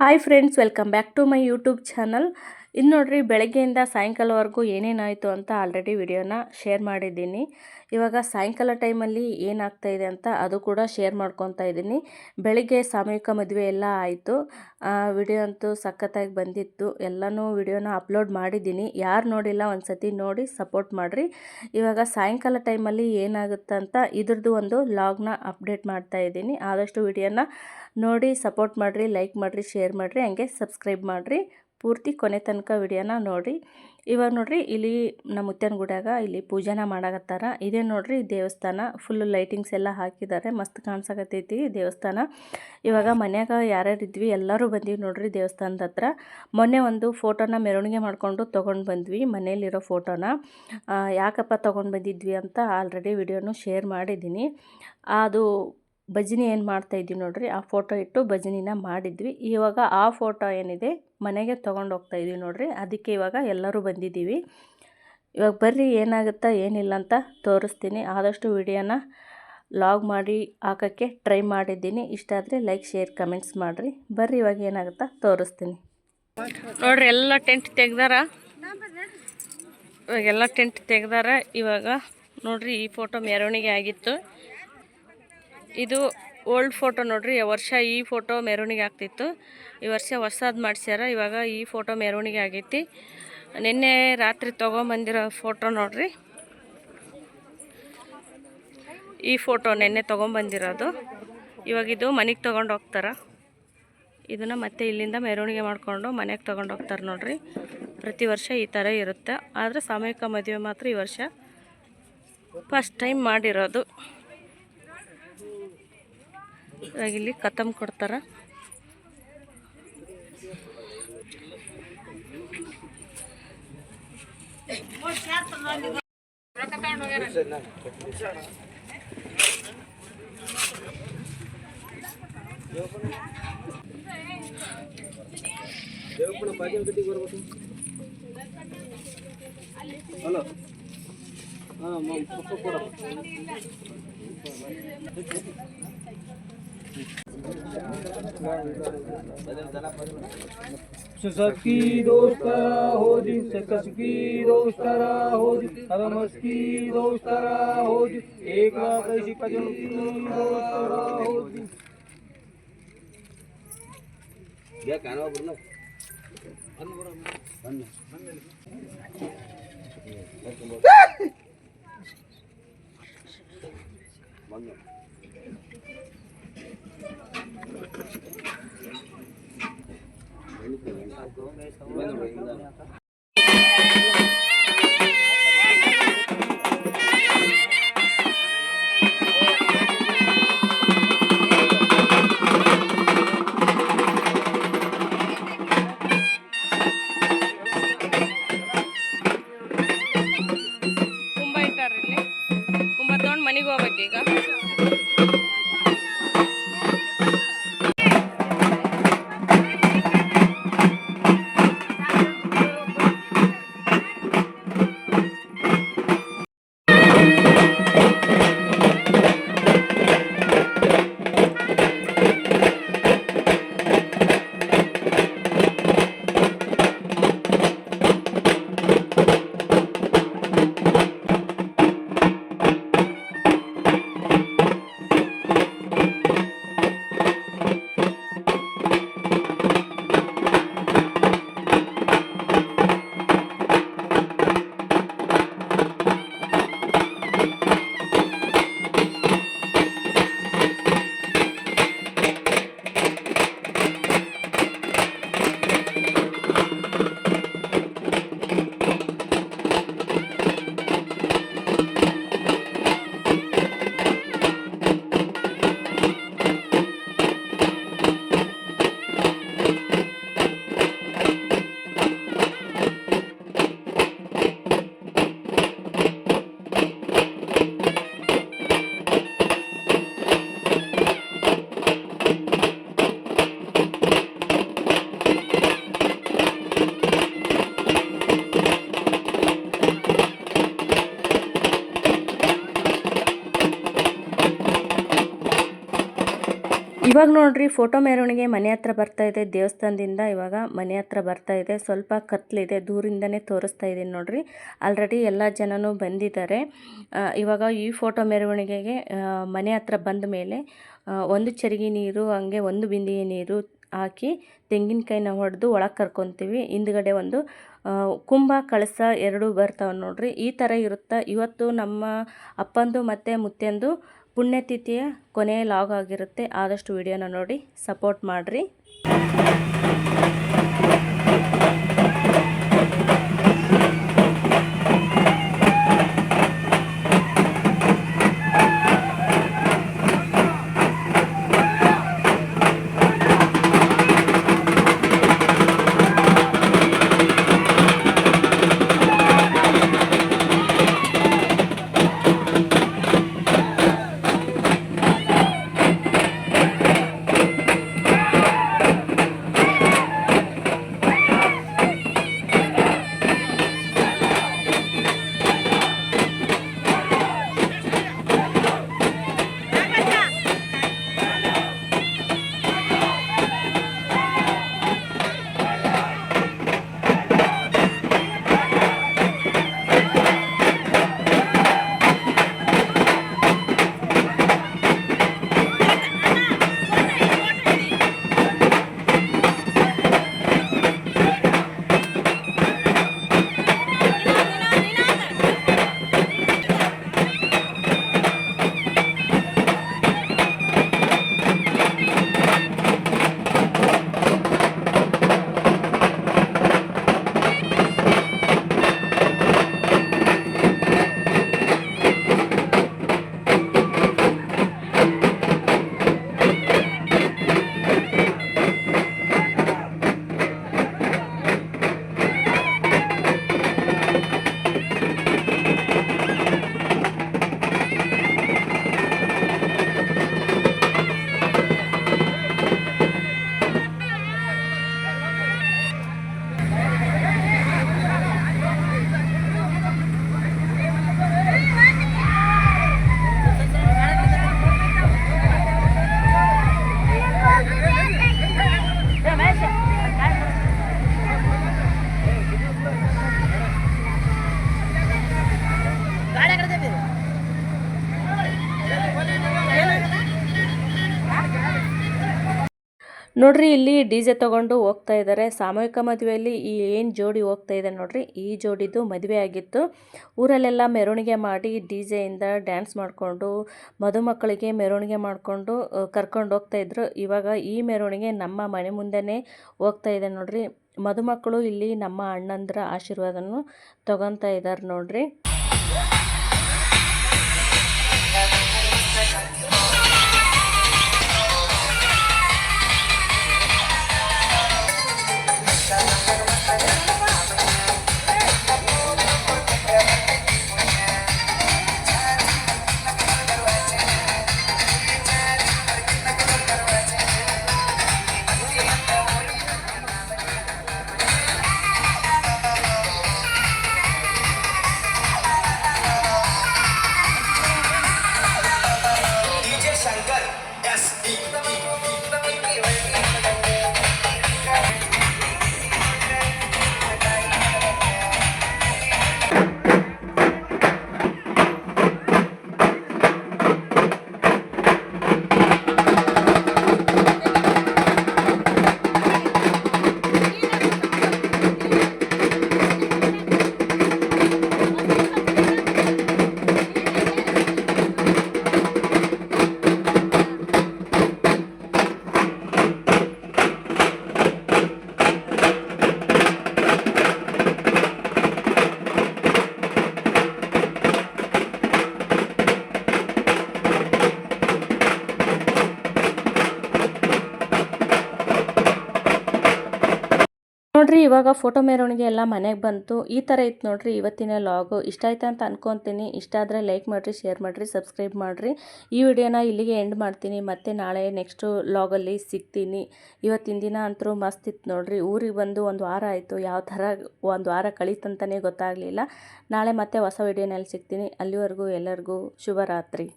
Hi friends, welcome back to my YouTube channel. ಇನ್ನು ನೋಡ್ರಿ, ಬೆಳಗ್ಗೆಯಿಂದ ಸಾಯಂಕಾಲವರೆಗೂ ಏನೇನಾಯಿತು ಅಂತ ಆಲ್ರೆಡಿ ವಿಡಿಯೋನ ಶೇರ್ ಮಾಡಿದ್ದೀನಿ. ಇವಾಗ ಸಾಯಂಕಾಲ ಟೈಮಲ್ಲಿ ಏನಾಗ್ತಾಯಿದೆ ಅಂತ ಅದು ಕೂಡ ಶೇರ್ ಮಾಡ್ಕೊತಾ ಇದ್ದೀನಿ. ಬೆಳಗ್ಗೆ ಸಾಮೂಹಿಕ ಮದುವೆ ಎಲ್ಲ ಆಯಿತು. ವಿಡಿಯೋ ಅಂತೂ ಸಖತ್ತಾಗಿ ಬಂದಿತ್ತು. ಎಲ್ಲನೂ ವಿಡಿಯೋನ ಅಪ್ಲೋಡ್ ಮಾಡಿದ್ದೀನಿ. ಯಾರು ನೋಡಿಲ್ಲ ಒಂದು ಸತಿ ನೋಡಿ ಸಪೋರ್ಟ್ ಮಾಡಿರಿ. ಇವಾಗ ಸಾಯಂಕಾಲ ಟೈಮಲ್ಲಿ ಏನಾಗುತ್ತಂತ ಇದ್ರದ್ದು ಒಂದು ಲಾಗ್ನ ಅಪ್ಡೇಟ್ ಮಾಡ್ತಾ ಇದ್ದೀನಿ. ಆದಷ್ಟು ವಿಡಿಯೋನ ನೋಡಿ ಸಪೋರ್ಟ್ ಮಾಡಿರಿ, ಲೈಕ್ ಮಾಡಿರಿ, ಶೇರ್ ಮಾಡಿರಿ, ಹಂಗೆ ಸಬ್ಸ್ಕ್ರೈಬ್ ಮಾಡಿರಿ. ಪೂರ್ತಿ ಕೊನೆ ತನಕ ವಿಡಿಯೋನ ನೋಡಿ. ಇವಾಗ ನೋಡ್ರಿ, ಇಲ್ಲಿ ನಮ್ಮ ಮುತ್ಯನ ಗುಡ್ಯಾಗ ಇಲ್ಲಿ ಪೂಜೆನ ಮಾಡಾಕತ್ತಾರ. ಇದೇ ನೋಡ್ರಿ ದೇವಸ್ಥಾನ. ಫುಲ್ ಲೈಟಿಂಗ್ಸ್ ಎಲ್ಲ ಹಾಕಿದ್ದಾರೆ. ಮಸ್ತ್ ಕಾಣಿಸಕತ್ತೈತಿ ದೇವಸ್ಥಾನ. ಇವಾಗ ಮನ್ಯಾಗ ಯಾರ್ಯಾರಿದ್ವಿ ಎಲ್ಲರೂ ಬಂದೀವಿ ನೋಡ್ರಿ ದೇವಸ್ಥಾನದ ಹತ್ರ. ಮೊನ್ನೆ ಒಂದು ಫೋಟೋನ ಮೆರವಣಿಗೆ ಮಾಡಿಕೊಂಡು ತೊಗೊಂಡು ಬಂದ್ವಿ, ಮನೇಲಿರೋ ಫೋಟೋನ. ಯಾಕಪ್ಪ ತೊಗೊಂಡು ಬಂದಿದ್ವಿ ಅಂತ ಆಲ್ರೆಡಿ ವಿಡಿಯೋನು ಶೇರ್ ಮಾಡಿದ್ದೀನಿ. ಅದು ಭಜನೆ ಏನು ಮಾಡ್ತಾಯಿದ್ವಿ ನೋಡ್ರಿ, ಆ ಫೋಟೋ ಇಟ್ಟು ಭಜನಿನ ಮಾಡಿದ್ವಿ. ಇವಾಗ ಆ ಫೋಟೋ ಏನಿದೆ ಮನೆಗೆ ತೊಗೊಂಡು ಹೋಗ್ತಾಯಿದ್ವಿ ನೋಡ್ರಿ. ಅದಕ್ಕೆ ಇವಾಗ ಎಲ್ಲರೂ ಬಂದಿದ್ದೀವಿ. ಇವಾಗ ಬರ್ರಿ, ಏನಾಗುತ್ತಾ ಏನಿಲ್ಲ ಅಂತ ತೋರಿಸ್ತೀನಿ. ಆದಷ್ಟು ವಿಡಿಯೋನ ಲಾಗ್ ಮಾಡಿ ಹಾಕೋಕ್ಕೆ ಟ್ರೈ ಮಾಡಿದ್ದೀನಿ. ಇಷ್ಟ ಆದರೆ ಲೈಕ್, ಶೇರ್, ಕಮೆಂಟ್ಸ್ ಮಾಡಿರಿ. ಬರ್ರಿ, ಇವಾಗ ಏನಾಗುತ್ತಾ ತೋರಿಸ್ತೀನಿ ನೋಡ್ರಿ. ಎಲ್ಲ ಟೆಂಟ್ ತೆಗ್ದಾರ. ಇವಾಗೆಲ್ಲ ಟೆಂಟ್ ತೆಗ್ದಾರ. ಇವಾಗ ನೋಡ್ರಿ, ಈ ಫೋಟೋ ಮೆರವಣಿಗೆ ಆಗಿತ್ತು. ಇದು ಓಲ್ಡ್ ಫೋಟೋ ನೋಡ್ರಿ. ವರ್ಷ ಈ ಫೋಟೋ ಮೆರವಣಿಗೆ ಆಗ್ತಿತ್ತು. ಈ ವರ್ಷ ಹೊಸದು ಮಾಡ್ಸ್ಯಾರ. ಇವಾಗ ಈ ಫೋಟೋ ಮೆರವಣಿಗೆ ಆಗೈತಿ. ನಿನ್ನೆ ರಾತ್ರಿ ತೊಗೊಂಬಂದಿರೋ ಫೋಟೋ ನೋಡ್ರಿ. ಈ ಫೋಟೋ ನಿನ್ನೆ ತೊಗೊಂಬಂದಿರೋದು. ಇವಾಗ ಇದು ಮನೆಗೆ ತೊಗೊಂಡು ಹೋಗ್ತಾರೆ. ಇದನ್ನು ಮತ್ತೆ ಇಲ್ಲಿಂದ ಮೆರವಣಿಗೆ ಮಾಡಿಕೊಂಡು ಮನೆಗೆ ತೊಗೊಂಡು ಹೋಗ್ತಾರೆ ನೋಡ್ರಿ. ಪ್ರತಿ ವರ್ಷ ಈ ಥರ ಇರುತ್ತೆ. ಆದರೆ ಸಾಮೂಹಿಕ ಮದುವೆ ಮಾತ್ರ ಈ ವರ್ಷ ಫಸ್ಟ್ ಟೈಮ್ ಮಾಡಿರೋದು. ಇವಾಗ ಇಲ್ಲಿ ಕತಮ್ ಕೊಡ್ತಾರೆ. ಹಲೋ, सकी दोस्तरा होदी, सकसकी दोस्तरा होदी, अरमस्की दोस्तरा होदी, एक कैसी पजंकी दोस्तरा होदी. या कानवा बरना ಕುಂಭ ಇಟ್ಟಾರ್ರಿ. ಇಲ್ಲಿ ಕುಂಭ ತೊಗೊಂಡು ಮನೆಗೆ ಹೋಗ್ಬೇಕೀಗ. ಇವಾಗ ನೋಡ್ರಿ ಫೋಟೋ ಮೆರವಣಿಗೆ ಮನೆ ಹತ್ರ ಬರ್ತಾ ಇದೆ. ದೇವಸ್ಥಾನದಿಂದ ಇವಾಗ ಮನೆ ಹತ್ರ ಬರ್ತಾ ಇದೆ. ಸ್ವಲ್ಪ ಕತ್ಲಿದೆ, ದೂರಿಂದನೇ ತೋರಿಸ್ತಾ ಇದ್ದೀನಿ ನೋಡ್ರಿ. ಆಲ್ರೆಡಿ ಎಲ್ಲ ಜನನೂ ಬಂದಿದ್ದಾರೆ. ಇವಾಗ ಈ ಫೋಟೋ ಮೆರವಣಿಗೆಗೆ ಮನೆ ಹತ್ರ ಬಂದ ಮೇಲೆ ಒಂದು ಚರಿಗೆ ನೀರು ಹಂಗೆ ಒಂದು ಬಿಂದಿಗೆ ನೀರು ಹಾಕಿ ತೆಂಗಿನಕಾಯಿನ ಹೊಡೆದು ಒಳಗೆ ಕರ್ಕೊತೀವಿ. ಹಿಂದ್ಗಡೆ ಒಂದು ಕುಂಭ ಕಳಸ ಎರಡು ಬರ್ತಾವೆ ನೋಡ್ರಿ. ಈ ಥರ ಇರುತ್ತೆ. ಇವತ್ತು ನಮ್ಮ ಅಪ್ಪಂದು ಮತ್ತು ಮುತ್ತೆಂದು ಪುಣ್ಯತಿಥಿಯ ಕೊನೆಯ ಲಾಗ್ ಆಗಿರುತ್ತೆ. ಆದಷ್ಟು ವಿಡಿಯೋನ ನೋಡಿ ಸಪೋರ್ಟ್ ಮಾಡಿರಿ. ನೋಡ್ರಿ ಇಲ್ಲಿ ಡಿಜೆ ತಗೊಂಡು ಹೋಗ್ತಾ ಇದ್ದಾರೆ. ಸಾಮೂಹಿಕ ಮದುವೆಯಲ್ಲಿ ಈ ಏನು ಜೋಡಿ ಹೋಗ್ತಾ ಇದೆ ನೋಡ್ರಿ, ಈ ಜೋಡಿದು ಮದುವೆ ಆಗಿತ್ತು. ಊರಲ್ಲೆಲ್ಲ ಮೆರವಣಿಗೆ ಮಾಡಿ ಡಿಜೆಯಿಂದ ಡ್ಯಾನ್ಸ್ ಮಾಡಿಕೊಂಡು ಮದುಮಕ್ಕಳಿಗೆ ಮೆರವಣಿಗೆ ಮಾಡಿಕೊಂಡು ಕರ್ಕೊಂಡು ಹೋಗ್ತಾ ಇದ್ರು. ಇವಾಗ ಈ ಮೆರವಣಿಗೆ ನಮ್ಮ ಮನೆ ಮುಂದೆನೇ ಹೋಗ್ತಾ ಇದೆ ನೋಡ್ರಿ. ಮದುಮಕ್ಕಳು ಇಲ್ಲಿ ನಮ್ಮ ಅಣ್ಣಂದ್ರ ಆಶೀರ್ವಾದನೂ ತಗೊತಾ ಇದ್ದಾರೆ ನೋಡ್ರಿ. ನೋಡ್ರಿ ಇವಾಗ ಫೋಟೋ ಮೆರವಣಿಗೆ ಎಲ್ಲ ಮನೆಗೆ ಬಂತು. ಈ ಥರ ಇತ್ತು ನೋಡ್ರಿ ಇವತ್ತಿನ ಲಾಗು. ಇಷ್ಟ ಆಯ್ತು ಅಂತ ಅನ್ಕೊತೀನಿ. ಇಷ್ಟ ಆದರೆ ಲೈಕ್ ಮಾಡಿರಿ, ಶೇರ್ ಮಾಡಿರಿ, ಸಬ್ಸ್ಕ್ರೈಬ್ ಮಾಡಿರಿ. ಈ ವಿಡಿಯೋನ ಇಲ್ಲಿಗೆ ಎಂಡ್ ಮಾಡ್ತೀನಿ. ಮತ್ತೆ ನಾಳೆ ನೆಕ್ಸ್ಟು ಲಾಗಲ್ಲಿ ಸಿಗ್ತೀನಿ. ಇವತ್ತಿನ ದಿನ ಅಂತೂ ಮಸ್ತ್ ಇತ್ತು ನೋಡ್ರಿ. ಊರಿಗೆ ಬಂದು ಒಂದು ವಾರ ಆಯಿತು. ಯಾವ ಥರ ಒಂದು ವಾರ ಕಳೀತಂತಲೇ ಗೊತ್ತಾಗಲಿಲ್ಲ. ನಾಳೆ ಮತ್ತೆ ಹೊಸ ವಿಡಿಯೋನಲ್ಲಿ ಸಿಗ್ತೀನಿ. ಅಲ್ಲಿವರೆಗೂ ಎಲ್ಲರಿಗೂ ಶುಭರಾತ್ರಿ.